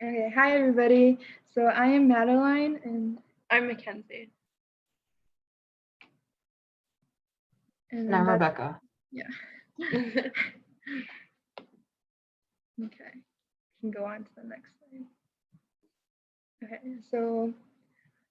Okay, hi everybody. So I am Madeline and I'm McKenzie. And I'm Rebecca. Yeah. Okay, can go on to the next slide. Okay, so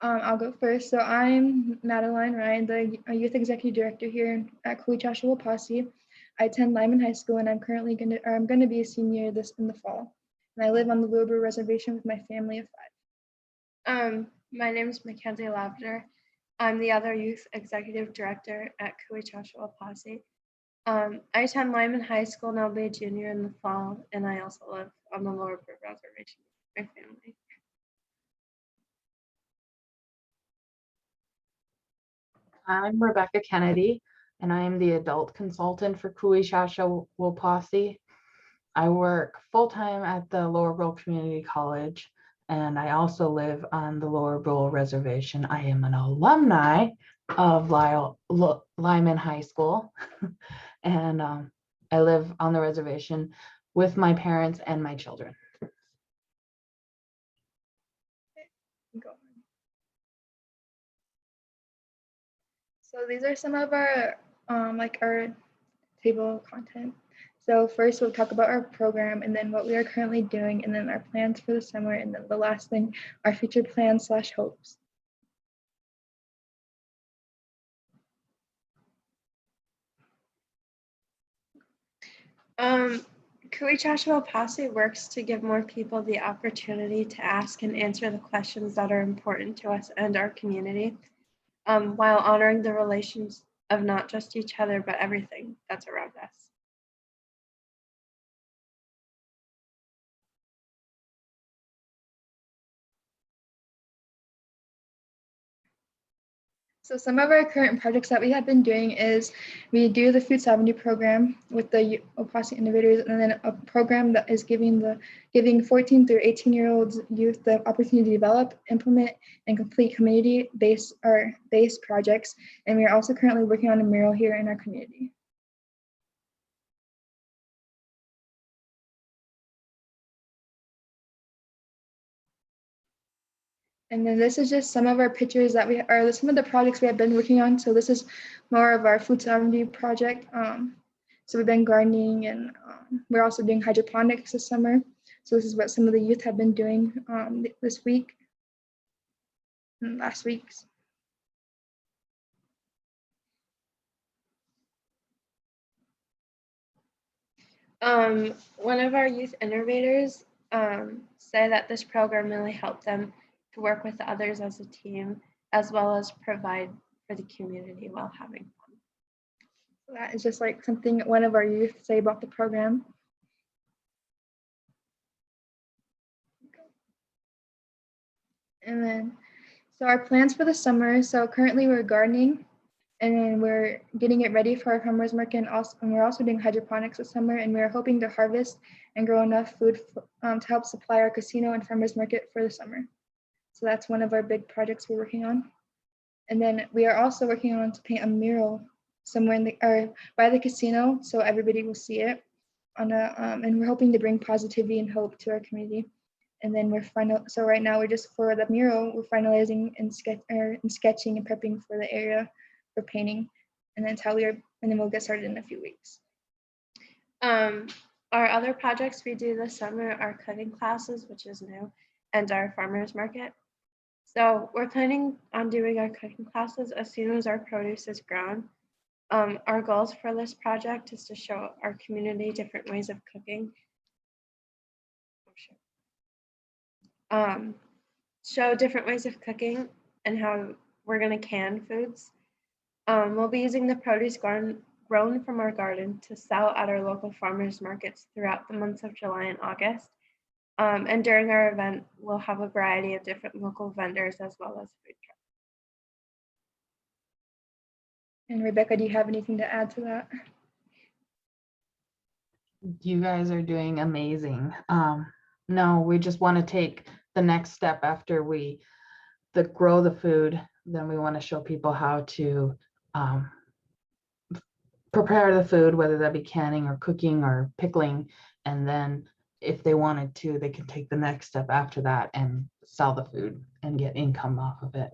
I'll go first. So I'm Madeline Ryan, the Youth Executive Director here at Kul Wicasa Wopasi. I attend Lyman High School, and I'm gonna be a senior this in the fall. And I live on the Lower Brule Reservation with my family of 5. My name is McKenzie Laverdure. I'm the other Youth Executive Director at Kul Wicasa Wopasi. I attend Lyman High School and I'll be a junior in the fall, and I also live on the Lower Brule Reservation with my family. I'm Rebecca Kennedy, and I am the adult consultant for Kul Wicasa Wopasi. I work full-time at the Lower Brule Community College, and I also live on the Lower Brule Reservation. I am an alumni of Lyman High School, and I live on the reservation with my parents and my children. Go on. So these are some of our our table content. So first we'll talk about our program and then what we are currently doing and then our plans for the summer and then the last thing, our future plans / hopes. Kul Wicasa Wopasi works to give more people the opportunity to ask and answer the questions that are important to us and our community, while honoring the relations of not just each other, but everything that's around us. So some of our current projects that we have been doing is we do the food sovereignty program with the Wopasi Innovators, and then a program that is giving 14 through 18-year-olds youth the opportunity to develop, implement, and complete community-based projects. And we are also currently working on a mural here in our community. And then this is just some of our pictures that some of the projects we have been working on. So this is more of our food sovereignty project. So we've been gardening and we're also doing hydroponics this summer. So this is what some of the youth have been doing this week and last week's. One of our youth innovators said that this program really helped them to work with others as a team, as well as provide for the community while having fun. So that is just like something one of our youth say about the program. And then, so our plans for the summer. So currently we're gardening, and then we're getting it ready for our farmers market, and we're also doing hydroponics this summer, and we're hoping to harvest and grow enough food to help supply our casino and farmers market for the summer. So that's one of our big projects we're working on. And then we are also working on to paint a mural somewhere by the casino, so everybody will see it. And we're hoping to bring positivity and hope to our community. And then so right now we're just for the mural, we're finalizing and sketching and prepping for the area for painting. And that's how and then we'll get started in a few weeks. Our other projects we do this summer are cooking classes, which is new, and our farmers market. So we're planning on doing our cooking classes as soon as our produce is grown. Our goals for this project is to show our community different ways of cooking. Show different ways of cooking and how we're going to can foods. We'll be using the produce grown from our garden to sell at our local farmers markets throughout the months of July and August. And during our event, we'll have a variety of different local vendors as well as food trucks. And Rebecca, do you have anything to add to that? You guys are doing amazing. No, we just want to take the next step after we grow the food. Then we want to show people how to prepare the food, whether that be canning or cooking or pickling, and then if they wanted to, they could take the next step after that and sell the food and get income off of it.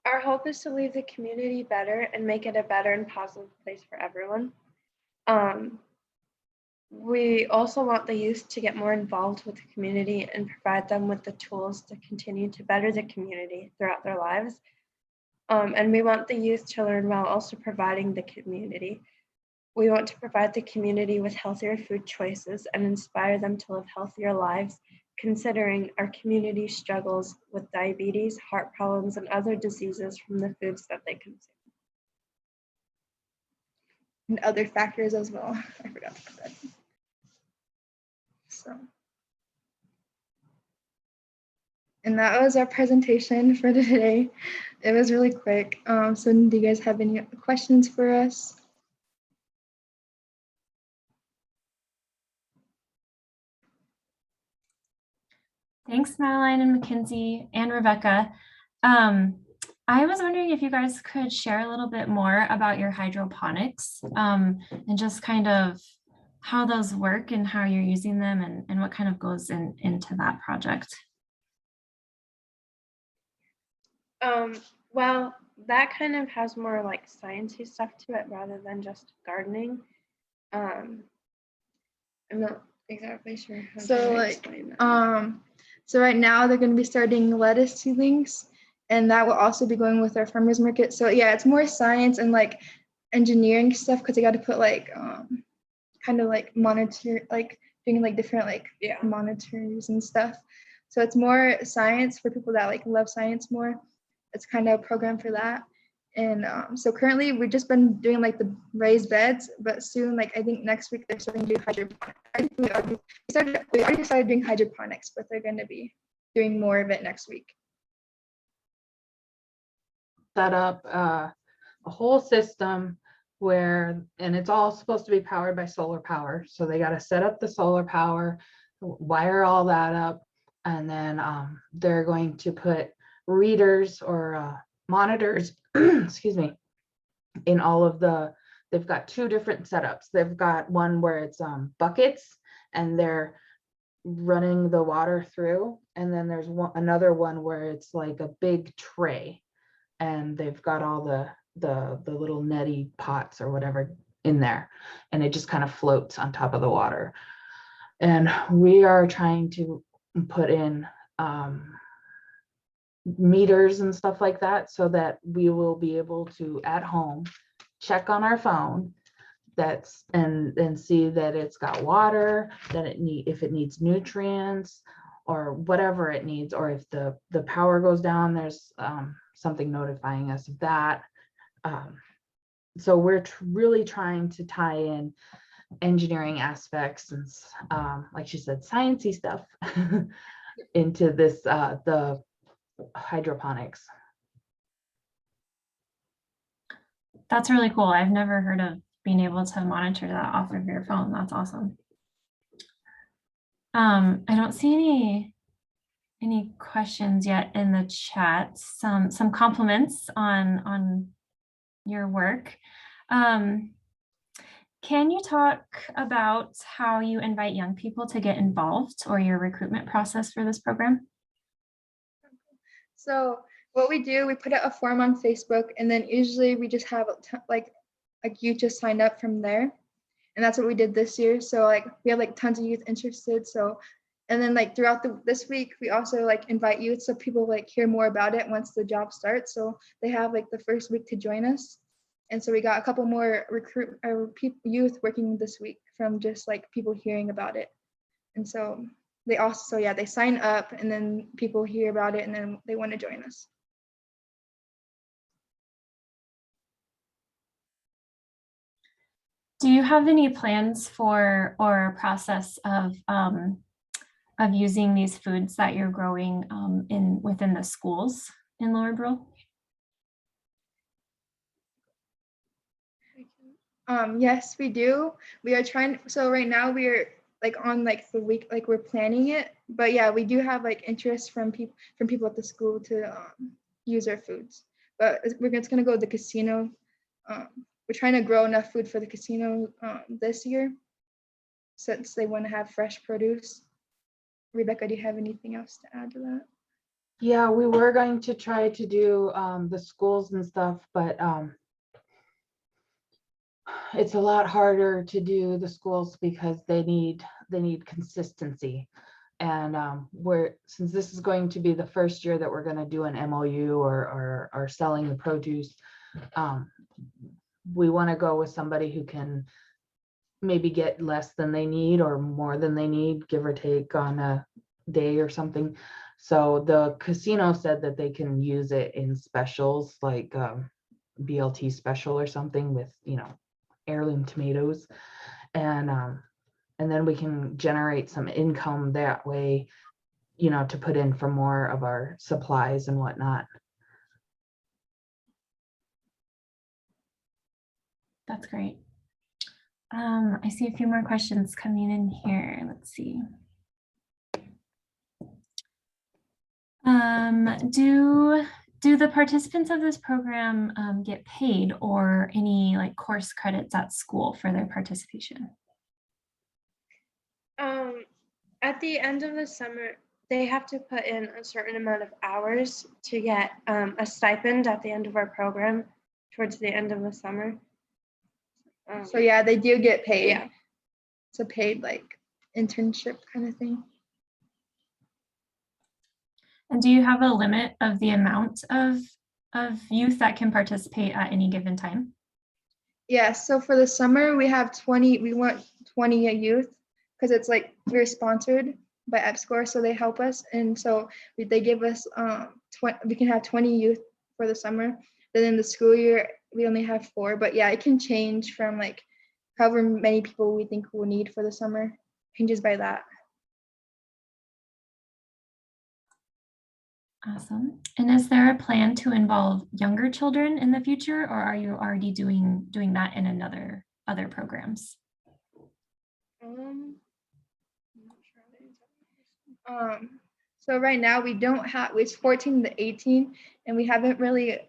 Our hope is to leave the community better and make it a better and positive place for everyone. We also want the youth to get more involved with the community and provide them with the tools to continue to better the community throughout their lives. And we want the youth to learn while also providing the community. We want to provide the community with healthier food choices and inspire them to live healthier lives, considering our community struggles with diabetes, heart problems, and other diseases from the foods that they consume. And other factors as well. I forgot to put that. So, and that was our presentation for today. It was really quick. So do you guys have any questions for us? Thanks, Madeline and McKenzie and Rebecca. I was wondering if you guys could share a little bit more about your hydroponics and just kind of how those work and how you're using them and what kind of goes into that project. Well, that kind of has more like sciencey stuff to it rather than just gardening. I'm not exactly sure how to explain that. So right now they're going to be starting lettuce seedlings, and that will also be going with our farmers market. So yeah, it's more science and like engineering stuff because they got to put like kind of like monitor, like doing like different like monitors and stuff. So it's more science for people that like love science more. It's kind of a program for that. And so currently we've just been doing like the raised beds, but soon, like I think next week they're starting to do hydroponics. We already started doing hydroponics, but they're going to be doing more of it next week. Set up a whole system where, and it's all supposed to be powered by solar power. So they got to set up the solar power, wire all that up, and then they're going to put readers or monitors, excuse me, in all of the, they've got two different setups. They've got one where it's buckets and they're running the water through. And then there's another one where it's like a big tray and they've got all the little neti pots or whatever in there. And it just kind of floats on top of the water. And we are trying to put in meters and stuff like that so that we will be able to at home check on our phone that's and see that it's got water, that if it needs nutrients or whatever it needs, or if the power goes down, there's something notifying us of that. So we're really trying to tie in engineering aspects and like she said, sciencey stuff into this the hydroponics. That's really cool. I've never heard of being able to monitor that off of your phone. That's awesome. I don't see any questions yet in the chat. Some compliments on your work. Can you talk about how you invite young people to get involved or your recruitment process for this program? So what we do, we put out a form on Facebook, and then usually we just have like you just sign up from there. And that's what we did this year. So like we have like tons of youth interested. So, and then like throughout this week, we also like invite youth so people like hear more about it once the job starts. So they have like the first week to join us. And so we got a couple more youth working this week from just like people hearing about it. And so they also, they sign up and then people hear about it and then they want to join us. Do you have any plans for or process of using these foods that you're growing within the schools in Lower Brule? Yes, we do. We are trying. So right now we are like on like the week, like we're planning it. But yeah, we do have like interest from people at the school to use our foods. But it's gonna go to the casino. we're trying to grow enough food for the casino this year, since they want to have fresh produce. Rebecca, do you have anything else to add to that? Yeah, we were going to try to do the schools and stuff, but it's a lot harder to do the schools because they need consistency. And since this is going to be the first year that we're going to do an MOU or selling the produce, we want to go with somebody who can maybe get less than they need or more than they need, give or take on a day or something. So the casino said that they can use it in specials like BLT special or something with, you know, heirloom tomatoes, and then we can generate some income that way, you know, to put in for more of our supplies and whatnot. That's great. I see a few more questions coming in here. Let's see. Do the participants of this program get paid or any like course credits at school for their participation? At the end of the summer, they have to put in a certain amount of hours to get a stipend at the end of our program towards the end of the summer. So yeah, they do get paid. Yeah. It's a paid like internship kind of thing. And do you have a limit of the amount of youth that can participate at any given time? Yeah, so for the summer we have 20, we want 20 youth because it's like we're sponsored by EPSCoR, so they help us, and so they give us we can have 20 youth for the summer. Then in the school year we only have 4, but yeah, it can change from like however many people we think we'll need for the summer, changes by that. Awesome. And is there a plan to involve younger children in the future, or are you already doing that in other programs? So right now we don't have, it's 14 to 18, and we haven't really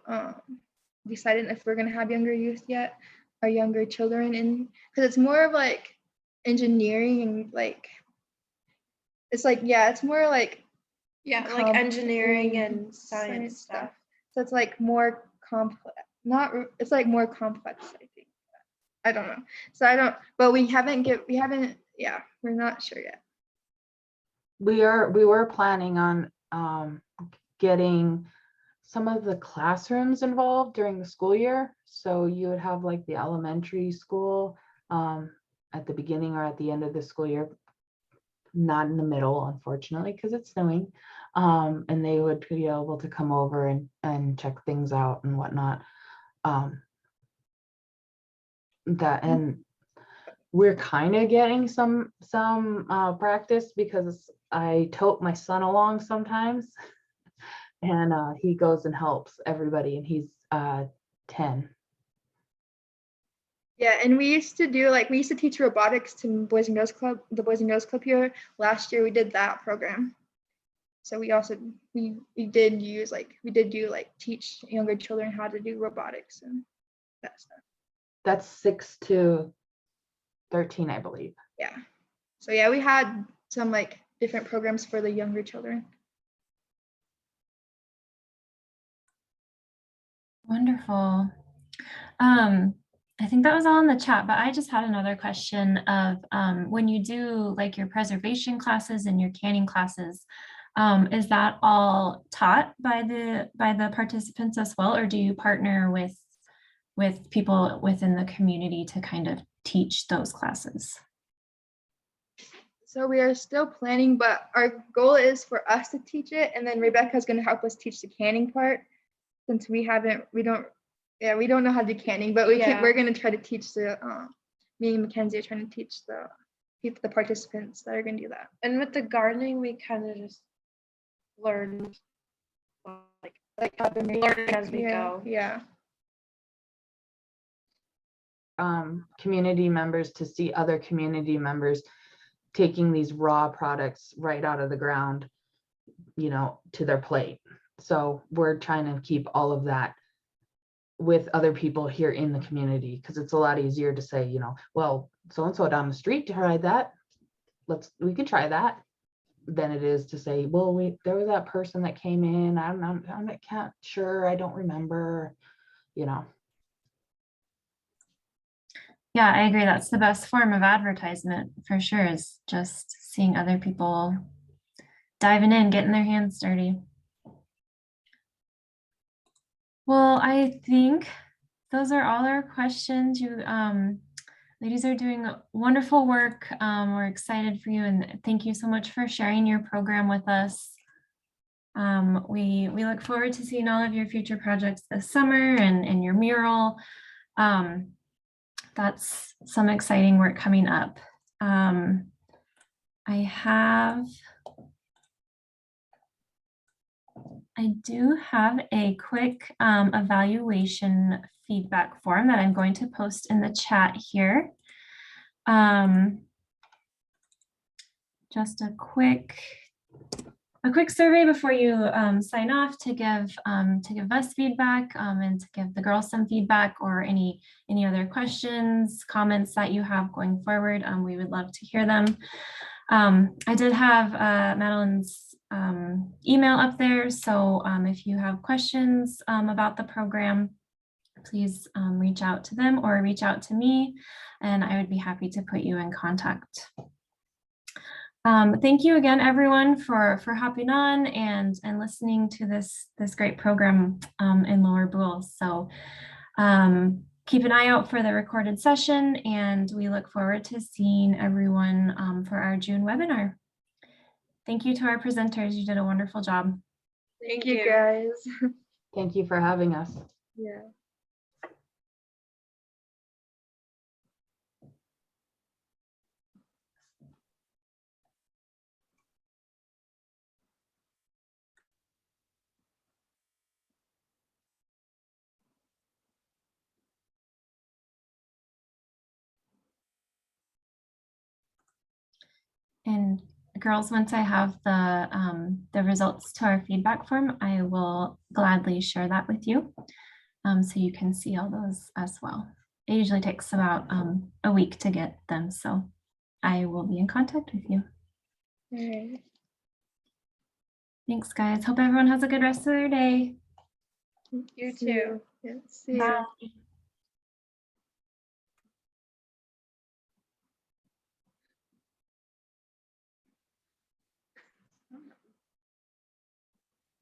decided if we're gonna have younger youth yet, or younger children, in because it's more of like engineering and like it's like, yeah, it's more like like engineering and science stuff. So it's like more complex, it's like more complex, I think. I don't know. So I don't, but we're not sure yet. We were planning on getting some of the classrooms involved during the school year. So you would have like the elementary school at the beginning or at the end of the school year, not in the middle, unfortunately, because it's snowing. And they would be able to come over and check things out and whatnot. And we're kind of getting some practice because I tote my son along sometimes, and he goes and helps everybody, and he's 10. Yeah, and we used to teach robotics to Boys and Girls Club, the Boys and Girls Club here. Last year we did that program. So we also we did do teach younger children how to do robotics and that stuff. That's 6 to 13, I believe. Yeah. So yeah, we had some like different programs for the younger children. Wonderful. I think that was all in the chat, but I just had another question of when you do like your preservation classes and your canning classes, is that all taught by the participants as well, or do you partner with people within the community to kind of teach those classes? So we are still planning, but our goal is for us to teach it, and then Rebecca's going to help us teach the canning part, since we don't know how to do canning, but we're going to try to teach me and McKenzie are trying to teach the participants that are going to do that. And with the gardening, we kind of just learn like how to learn as we go. Yeah. Community members to see other community members taking these raw products right out of the ground, you know, to their plate. So we're trying to keep all of that with other people here in the community, because it's a lot easier to say, well, so-and-so down the street tried that. We could try that, than it is to say, well, there was that person that came in. I'm not sure. I don't remember, Yeah, I agree. That's the best form of advertisement for sure, is just seeing other people diving in, getting their hands dirty. Well, I think those are all our questions. You ladies are doing wonderful work. We're excited for you, and thank you so much for sharing your program with us. We look forward to seeing all of your future projects this summer and your mural. That's some exciting work coming up. I do have a quick evaluation feedback form that I'm going to post in the chat here. Just a quick survey before you sign off to give us feedback and to give the girls some feedback, or any other questions, comments that you have going forward. We would love to hear them. I did have Madeline's email up there, so if you have questions about the program, please reach out to them or reach out to me, and I would be happy to put you in contact. Thank you again, everyone, for hopping on and listening to this great program in Lower Brule. So keep an eye out for the recorded session, and we look forward to seeing everyone for our June webinar. Thank you to our presenters. You did a wonderful job. Thank you, guys. Thank you for having us. Yeah. And girls, once I have the results to our feedback form, I will gladly share that with you, so you can see all those as well. It usually takes about a week to get them, so I will be in contact with you. All right. Thanks, guys. Hope everyone has a good rest of their day. You too. Yeah, see you. Bye.